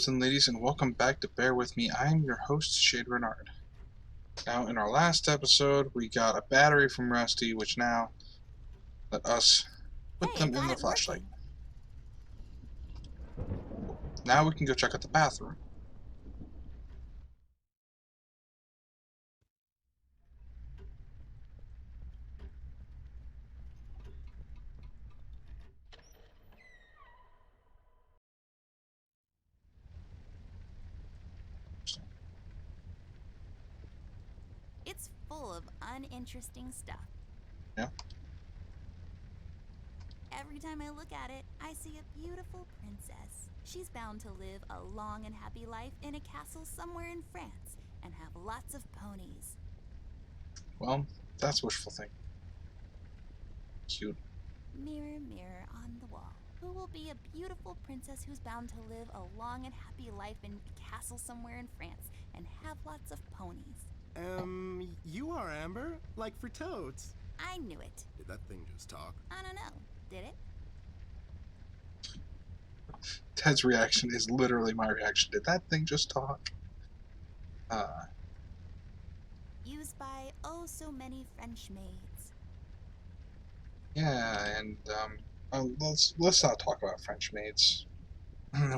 gentlemen, ladies, and welcome back to Bear With Me. I am your host, Shayde Reynard. Now, in our last episode, we got a battery from Rusty, which now let us put them in the flashlight. Now we can go check out the bathroom. It's full of uninteresting stuff. Yeah. Every time I look at it, I see a beautiful princess. She's bound to live a long and happy life in a castle somewhere in France and have lots of ponies. Well, that's wishful thinking. Cute. Mirror, mirror on the wall, who will be a beautiful princess who's bound to live a long and happy life in a castle somewhere in France and have lots of ponies? You are Amber? Like for toads. I knew it. Did that thing just talk? I don't know. Did it? Ted's reaction is literally my reaction. Did that thing just talk? Used by oh so many French maids. Yeah, and let's not talk about French maids.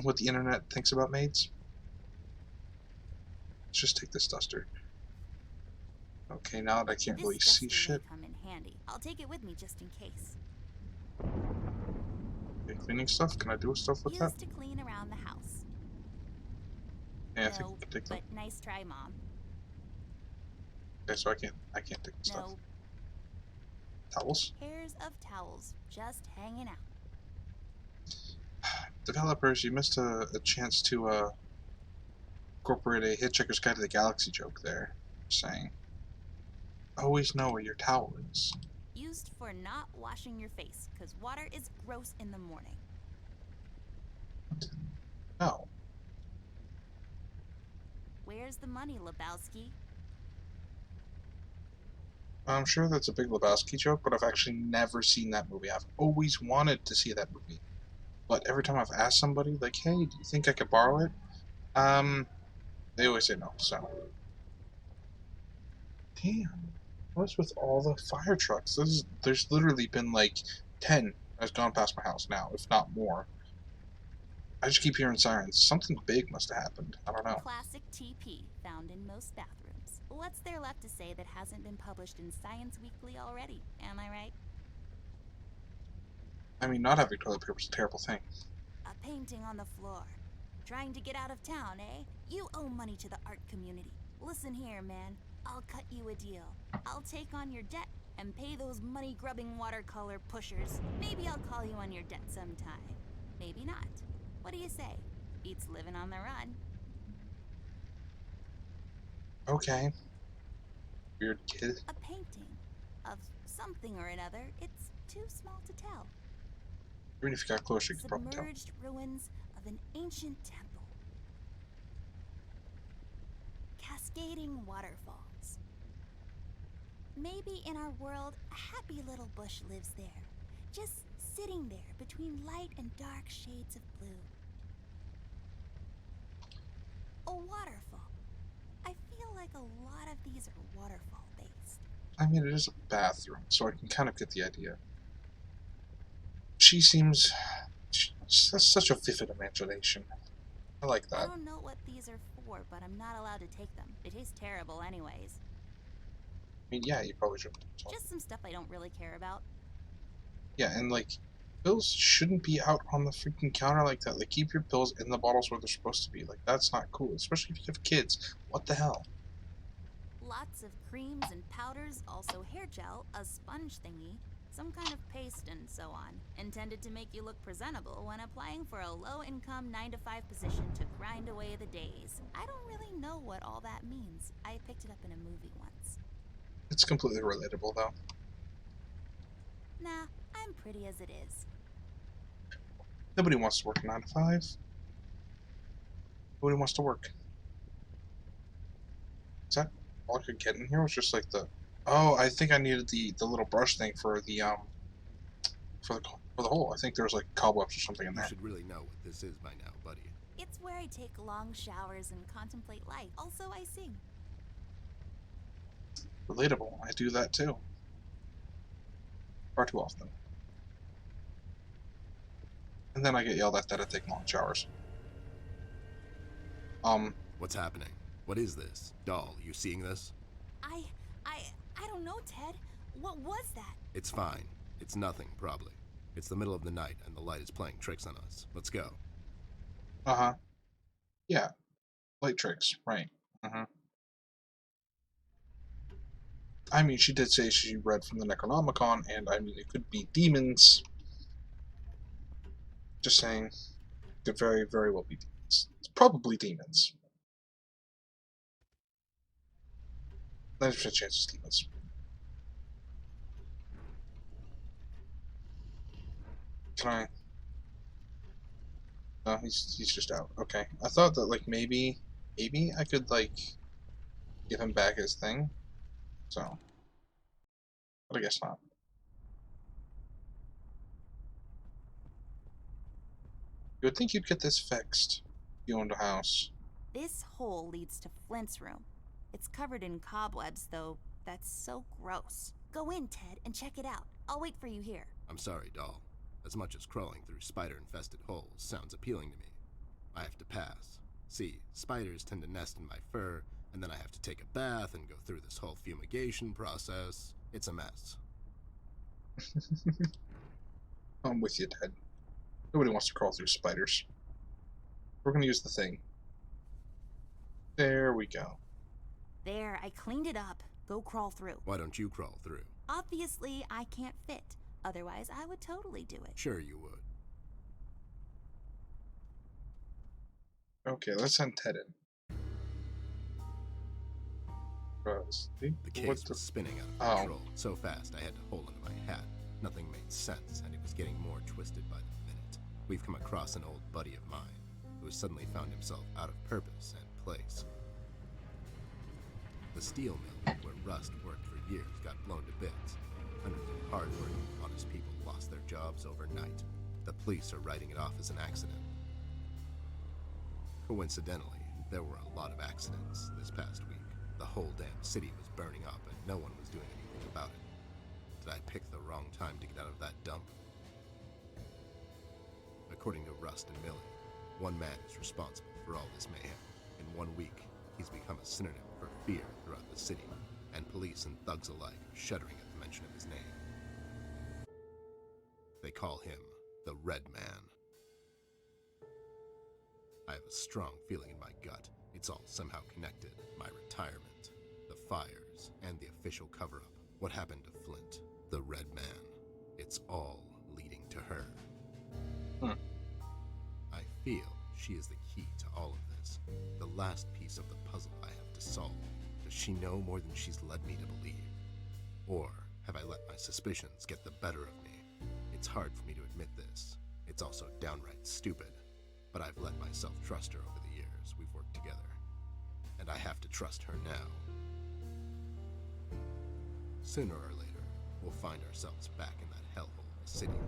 What the internet thinks about maids. Let's just take this duster. Okay, now that I can't really see shit. Come in handy. I'll take it with me just in case. Okay, cleaning stuff. Can I do stuff with that? Used to clean around the house. Yeah, I no, think I can take that. But nice try, Mom. Okay, so I can't take the stuff. No. Towels? Pairs of towels just hanging out. Developers, you missed a chance to incorporate a Hitchhiker's Guide to the Galaxy joke there. Saying, always know where your towel is. Used for not washing your face, because water is gross in the morning. No. Where's the money, Lebowski? I'm sure that's a Big Lebowski joke, but I've actually never seen that movie. I've always wanted to see that movie. But every time I've asked somebody, like, hey, do you think I could borrow it? They always say no, so. Damn. What's with all the fire trucks? There's literally been like 10 that's gone past my house now, if not more. I just keep hearing sirens. Something big must have happened. I don't know. Classic TP, found in most bathrooms. What's there left to say that hasn't been published in Science Weekly already? Am I right? I mean, not having toilet paper is a terrible thing. A painting on the floor. Trying to get out of town, eh? You owe money to the art community. Listen here, man. I'll cut you a deal. I'll take on your debt and pay those money-grubbing watercolor pushers. Maybe I'll call you on your debt sometime. Maybe not. What do you say? Beats living on the run. Okay. Weird kid. A painting of something or another. It's too small to tell. Even if you got closer, you could probably tell. Submerged ruins of an ancient temple. Cascading waterfalls. Maybe in our world, a happy little bush lives there. Just sitting there between light and dark shades of blue. A waterfall. I feel like a lot of these are waterfall based. I mean, it is a bathroom, so I can kind of get the idea. She has such a vivid imagination. I like that. I don't know what these are for, but I'm not allowed to take them. They taste terrible anyways. I mean, yeah, you probably should. Just some stuff I don't really care about. Yeah, and like, pills shouldn't be out on the freaking counter like that. Like, keep your pills in the bottles where they're supposed to be. Like, that's not cool, especially if you have kids. What the hell? Lots of creams and powders, also hair gel, a sponge thingy, some kind of paste and so on, intended to make you look presentable when applying for a low-income 9-to-5 position to grind away the days. I don't really know what all that means. I picked it up in a movie once. It's completely relatable, though. Nah, I'm pretty as it is. Nobody wants to work 9 to 5. Nobody wants to work. Is that all I could get in here? Was just like the... Oh, I think I needed the little brush thing for the hole. I think there was like cobwebs or something in there. You should really know what this is by now, buddy. It's where I take long showers and contemplate life. Also, I sing. Relatable. I do that too. Far too often. And then I get yelled at that I take long showers. What's happening? What is this? Doll, you seeing this? I I don't know, Ted. What was that? It's fine. It's nothing, probably. It's the middle of the night, and the light is playing tricks on us. Let's go. Uh-huh. Yeah. Light tricks. Right. Uh-huh. I mean, she did say she read from the Necronomicon, and I mean, it could be demons. Just saying. Could very, very well be demons. It's probably demons. 90% chance it's demons. Can I? No, he's just out. Okay. I thought that, like, maybe I could, like, give him back his thing. So. But I guess not. You would think you'd get this fixed if you owned a house. This hole leads to Flint's room. It's covered in cobwebs, though. That's so gross. Go in, Ted, and check it out. I'll wait for you here. I'm sorry, doll. As much as crawling through spider-infested holes sounds appealing to me, I have to pass. See, spiders tend to nest in my fur, and then I have to take a bath and go through this whole fumigation process. It's a mess. I'm with you, Ted. Nobody wants to crawl through spiders. We're gonna use the thing. There we go. There, I cleaned it up. Go crawl through. Why don't you crawl through? Obviously, I can't fit. Otherwise, I would totally do it. Sure you would. Okay, let's send Ted in. The case was spinning out of control so fast I had to hold onto my hat. Nothing made sense, and it was getting more twisted by the minute. We've come across an old buddy of mine who has suddenly found himself out of purpose and place. The steel mill where Rust worked for years got blown to bits. Hundreds of hard-working, honest people lost their jobs overnight. The police are writing it off as an accident. Coincidentally, there were a lot of accidents this past week. The whole damn city was burning up and no one was doing anything about it. Did I pick the wrong time to get out of that dump? According to Rust and Millie, one man is responsible for all this mayhem. In 1 week, he's become a synonym for fear throughout the city, and police and thugs alike are shuddering at the mention of his name. They call him the Red Man. I have a strong feeling in my gut it's all somehow connected. My retirement, the fires, and the official cover-up. What happened to Flint, the Red Man? It's all leading to her. I feel she is the key to all of this. The last piece of the puzzle I have to solve. Does she know more than she's led me to believe? Or have I let my suspicions get the better of me? It's hard for me to admit this. It's also downright stupid. But I've let myself trust her over the years we've worked together. And I have to trust her now. Sooner or later, we'll find ourselves back in that hellhole of a city.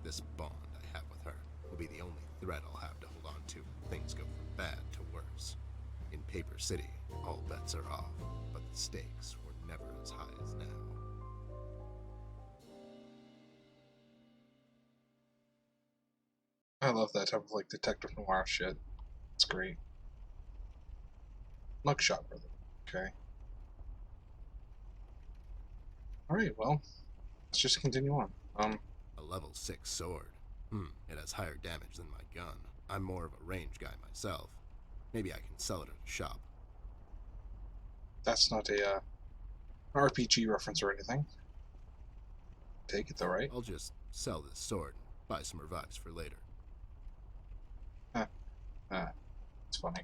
This bond I have with her will be the only thread I'll have to hold on to when things go from bad to worse. In Paper City, all bets are off, but the stakes were never as high as now. I love that type of, like, detective noir shit. It's great. Mugshot, brother. Okay. Alright, well, let's just continue on. A level 6 sword. It has higher damage than my gun. I'm more of a range guy myself. Maybe I can sell it at a shop. That's not a, RPG reference or anything. Take it though, right? I'll just sell this sword and buy some revives for later. It's funny.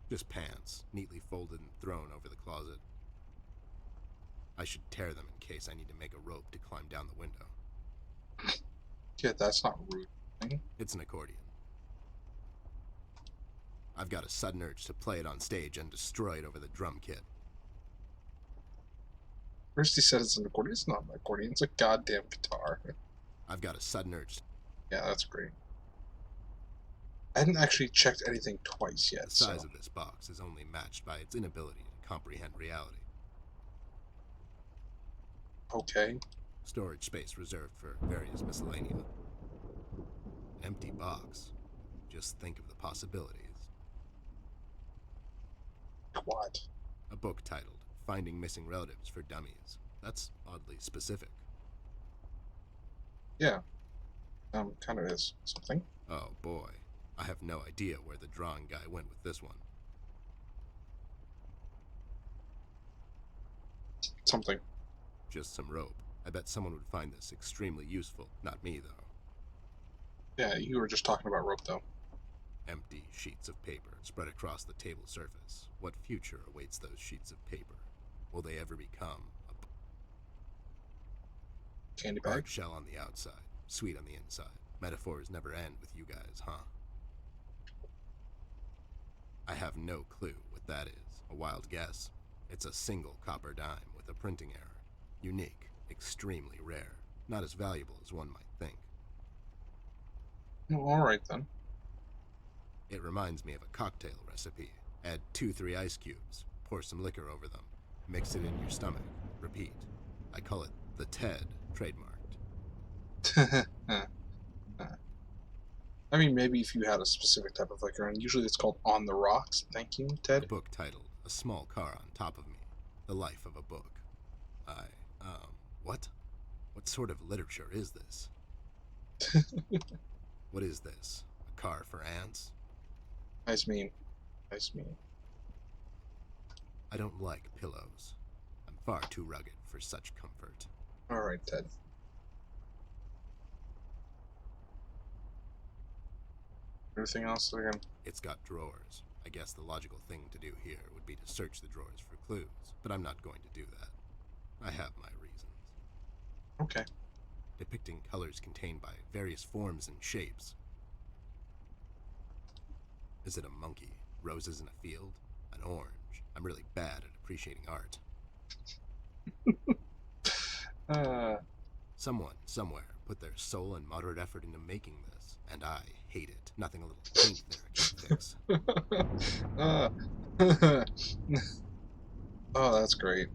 Just pants, neatly folded and thrown over the closet. I should tear them in case I need to make a rope to climb down the window. Yeah, that's not rude. It's an accordion. I've got a sudden urge to play it on stage and destroy it over the drum kit. First he said it's an accordion. It's not an accordion. It's a goddamn guitar. I've got a sudden urge. Yeah, that's great. I hadn't actually checked anything twice yet, The size so... of this box is only matched by its inability to comprehend reality. Okay. Storage space reserved for various miscellanea. An empty box. Just think of the possibilities. What? A book titled Finding Missing Relatives for Dummies. That's oddly specific. Yeah. Kind of is something. Oh boy. I have no idea where the drawing guy went with this one. Something. Just some rope. I bet someone would find this extremely useful. Not me, though. Yeah, you were just talking about rope, though. Empty sheets of paper spread across the table surface. What future awaits those sheets of paper? Will they ever become a Candy bag? hard shell on the outside, sweet on the inside? Metaphors never end with you guys, huh? I have no clue what that is. A wild guess. It's a single copper dime with a printing error. Unique, extremely rare. Not as valuable as one might think. Well, alright then. It reminds me of a cocktail recipe. Add 2-3 ice cubes, pour some liquor over them, mix it in your stomach, repeat. I call it the TED, trademarked. I mean, maybe if you had a specific type of liquor, and usually it's called On the Rocks. Thank you, A Ted. book titled A Small Car on Top of Me, The Life of a Book. What? What sort of literature is this? What is this? A car for ants? Nice meme. Nice meme. I don't like pillows. I'm far too rugged for such comfort. Alright, Ted. Everything else again? It's got drawers. I guess the logical thing to do here would be to search the drawers for clues, but I'm not going to do that. I have my reasons. Okay. Depicting colors contained by various forms and shapes. Is it a monkey? Roses in a field? An orange? I'm really bad at appreciating art. Someone, somewhere, put their soul and moderate effort into making this, and I hate it. Nothing a little paint there can fix. Oh, that's great.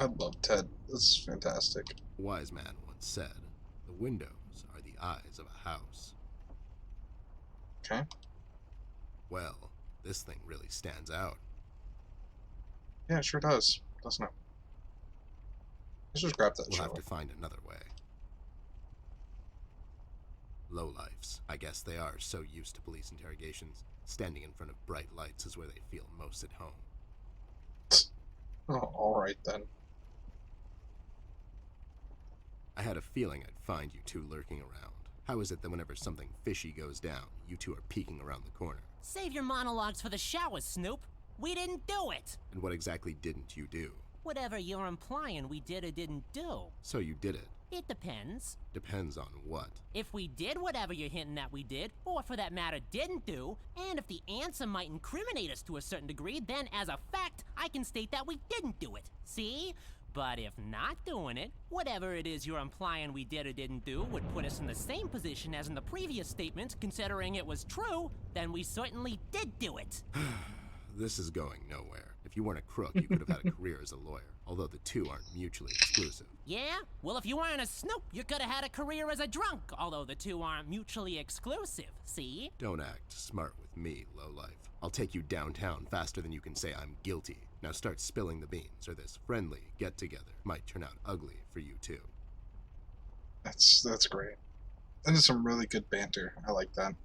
I love Ted. This is fantastic. A wise man once said, the windows are the eyes of a house. Okay. Well, this thing really stands out. Yeah, it sure does. Doesn't it? Let's just grab that, We'll shall have we? to find another way. Lowlifes. I guess they are so used to police interrogations. Standing in front of bright lights is where they feel most at home. Oh, alright then. I had a feeling I'd find you two lurking around. How is it that whenever something fishy goes down, you two are peeking around the corner? Save your monologues for the shower, Snoop. We didn't do it. And what exactly didn't you do? Whatever you're implying we did or didn't do. So you did it. It depends. Depends on what? If we did whatever you're hinting that we did, or for that matter didn't do, and if the answer might incriminate us to a certain degree, then as a fact, I can state that we didn't do it. See? But if not doing it, whatever it is you're implying we did or didn't do would put us in the same position as in the previous statement, considering it was true, then we certainly did do it. This is going nowhere. If you weren't a crook, you could have had a career as a lawyer, although the two aren't mutually exclusive. Yeah? Well, if you weren't a Snoop, you could have had a career as a drunk, although the two aren't mutually exclusive, see? Don't act smart with me, lowlife. I'll take you downtown faster than you can say I'm guilty. Now start spilling the beans, or this friendly get-together might turn out ugly for you too. That's great. That is some really good banter. I like that.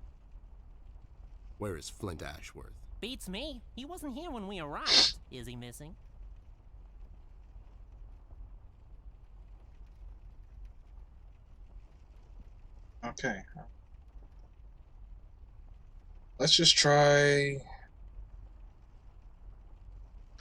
Where is Flint Ashworth? Beats me. He wasn't here when we arrived. Is he missing? Okay. Let's just try...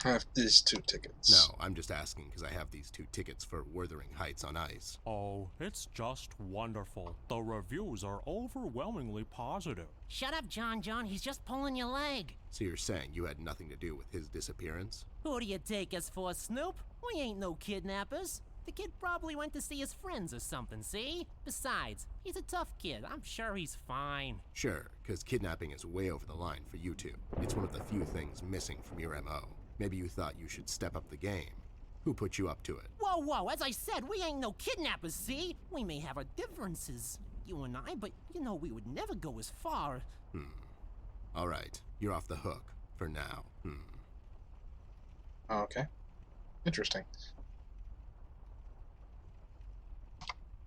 I have these 2 tickets. No, I'm just asking because I have these 2 tickets for Wuthering Heights on ice. Oh, it's just wonderful. The reviews are overwhelmingly positive. Shut up, John. He's just pulling your leg. So you're saying you had nothing to do with his disappearance? Who do you take us for, Snoop? We ain't no kidnappers. The kid probably went to see his friends or something, see? Besides, he's a tough kid. I'm sure he's fine. Sure, because kidnapping is way over the line for you two. It's one of the few things missing from your MO. Maybe you thought you should step up the game. Who put you up to it? Whoa, whoa, as I said, we ain't no kidnappers, see? We may have our differences, you and I, but you know we would never go as far. All right, you're off the hook for now. Oh, okay. Interesting.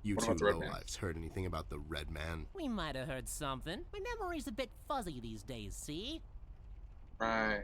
You What two about the Red Man? lowlifes heard anything about the Red Man? We might have heard something. My memory's a bit fuzzy these days, see? Right.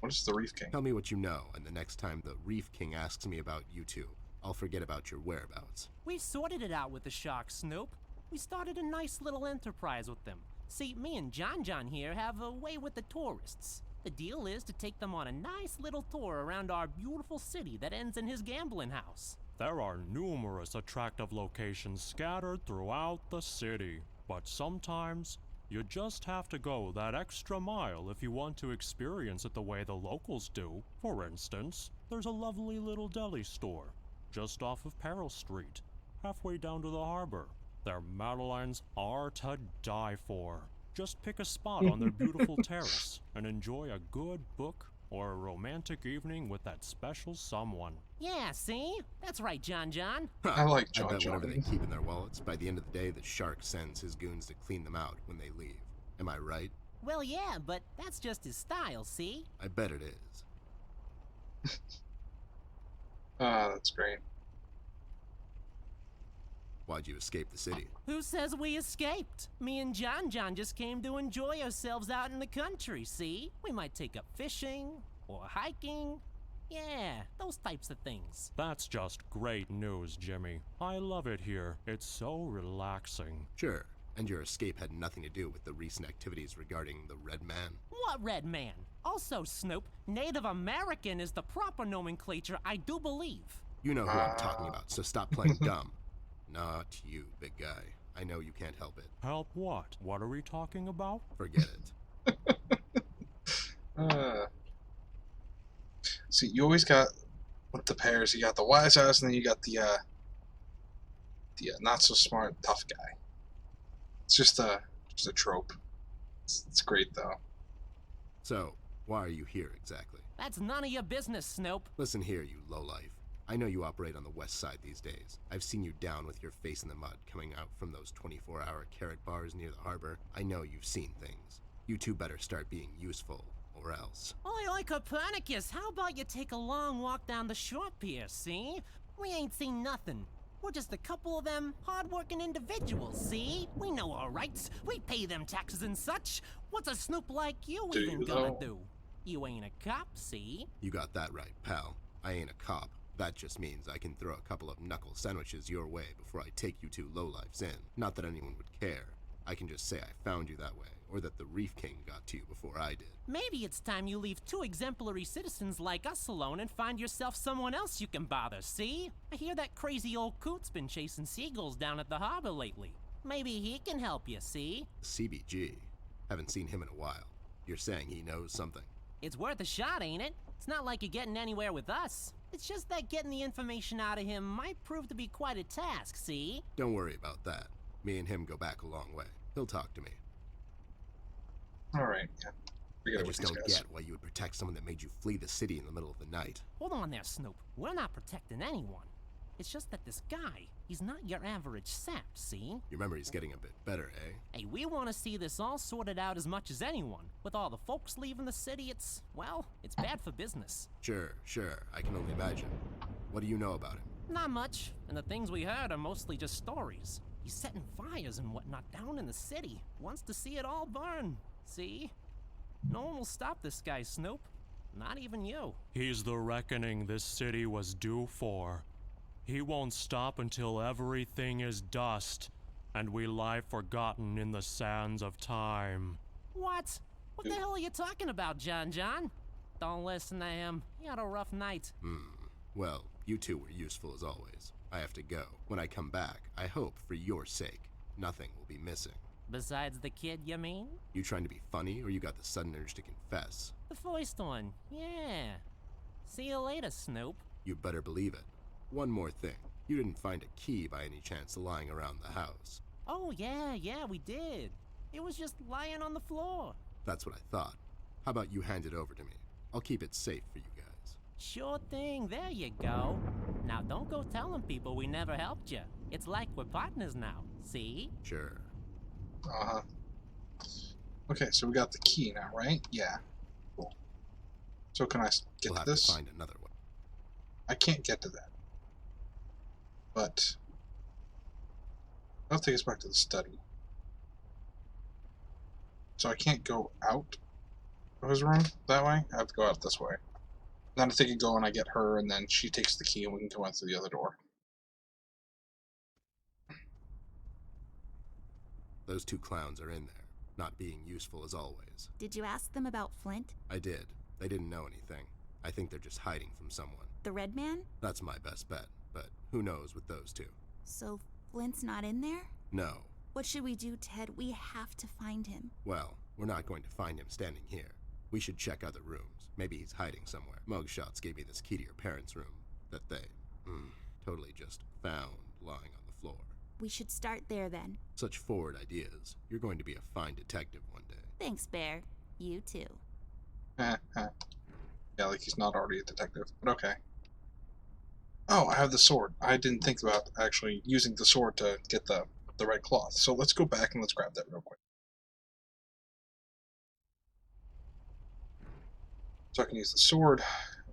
What is the Reef King? Tell me what you know, and the next time the Reef King asks me about you two, I'll forget about your whereabouts. We've sorted it out with the Sharks, Snoop. We started a nice little enterprise with them. See, me and John here have a way with the tourists. The deal is to take them on a nice little tour around our beautiful city that ends in his gambling house. There are numerous attractive locations scattered throughout the city, but sometimes you just have to go that extra mile if you want to experience it the way the locals do. For instance, there's a lovely little deli store just off of Peril Street, halfway down to the harbor. Their madeleines are to die for. Just pick a spot on their beautiful terrace and enjoy a good book or a romantic evening with that special someone. Yeah, see? That's right, John. I like I bet John. whatever they keep in their wallets, by the end of the day, the shark sends his goons to clean them out when they leave. Am I right? Well, yeah, but that's just his style, see? I bet it is. Ah, that's great. Why'd you escape the city? Who says we escaped? Me and John just came to enjoy ourselves out in the country, see? We might take up fishing or hiking. Yeah, those types of things. That's just great news, Jimmy. I love it here. It's so relaxing. Sure, and your escape had nothing to do with the recent activities regarding the Red Man. What Red Man? Also, Snoop, Native American is the proper nomenclature, I do believe. You know who I'm talking about, so stop playing dumb. Not you, big guy. I know you can't help it. Help what? What are we talking about? Forget it. See, you always got with the pairs. You got the wise ass, and then you got the not so smart tough guy. It's just a trope. It's great though. So, why are you here exactly? That's none of your business, Snoop. Listen here, you lowlife. I know you operate on the west side these days. I've seen you down with your face in the mud coming out from those 24-hour carrot bars near the harbor. I know you've seen things. You two better start being useful, or else. Oi, Copernicus, how about you take a long walk down the shore pier, see? We ain't seen nothing. We're just a couple of them hard-working individuals, see? We know our rights. We pay them taxes and such. What's a Snoop like you Do even you, gonna though? do? You ain't a cop, see? You got that right, pal. I ain't a cop. That just means I can throw a couple of knuckle sandwiches your way before I take you two lowlifes in. Not that anyone would care. I can just say I found you that way, or that the Reef King got to you before I did. Maybe it's time you leave two exemplary citizens like us alone and find yourself someone else you can bother, see? I hear that crazy old coot's been chasing seagulls down at the harbor lately. Maybe he can help you, see? CBG. Haven't seen him in a while. You're saying he knows something? It's worth a shot, ain't it? It's not like you're getting anywhere with us. It's just that getting the information out of him might prove to be quite a task, see? Don't worry about that. Me and him go back a long way. He'll talk to me. All right, yeah. Forget I it with just these don't guys. get why you would protect someone that made you flee the city in the middle of the night. Hold on there, Snoop. We're not protecting anyone. It's just that this guy, he's not your average sap, see? Your memory's getting a bit better, eh? Hey, we want to see this all sorted out as much as anyone. With all the folks leaving the city, it's bad for business. Sure. I can only imagine. What do you know about him? Not much, and the things we heard are mostly just stories. He's setting fires and whatnot down in the city. Wants to see it all burn. See? No one will stop this guy, Snoop. Not even you. He's the reckoning this city was due for. He won't stop until everything is dust, and we lie forgotten in the sands of time. What? What the hell are you talking about, John? Don't listen to him. He had a rough night. Well, you two were useful as always. I have to go. When I come back, I hope, for your sake, nothing will be missing. Besides the kid, you mean? You trying to be funny, or you got the sudden urge to confess? The first one, yeah. See you later, Snoop. You better believe it. One more thing. You didn't find a key by any chance lying around the house. Oh, yeah, we did. It was just lying on the floor. That's what I thought. How about you hand it over to me? I'll keep it safe for you guys. Sure thing, there you go. Now don't go telling people we never helped you. It's like we're partners now, see? Sure. Uh-huh. Okay, so we got the key now, right? Yeah. Cool. So can I get We'll to have this? to find another one. I can't get to that. But that'll take us back to the study. So I can't go out of his room that way? I have to go out this way. Then I think I go and I get her, and then she takes the key and we can go out through the other door. Those two clowns are in there, not being useful as always. Did you ask them about Flint? I did. They didn't know anything. I think they're just hiding from someone. The red man? That's my best bet, but who knows with those two. So Flint's not in there? No. What should we do, Ted? We have to find him. Well, we're not going to find him standing here. We should check other rooms. Maybe he's hiding somewhere. Mugshots gave me this key to your parents' room that they, totally just found lying on the floor. We should start there then. Such forward ideas. You're going to be a fine detective one day. Thanks, Bear. You too. Yeah, like he's not already a detective, but okay. Oh, I have the sword. I didn't think about actually using the sword to get the red cloth. So let's go back and let's grab that real quick. So I can use the sword,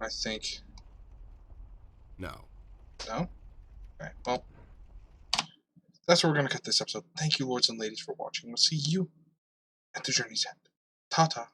I think. No. No? Okay, well, that's where we're going to cut this episode. Thank you, lords and ladies, for watching. We'll see you at the journey's end. Ta-ta.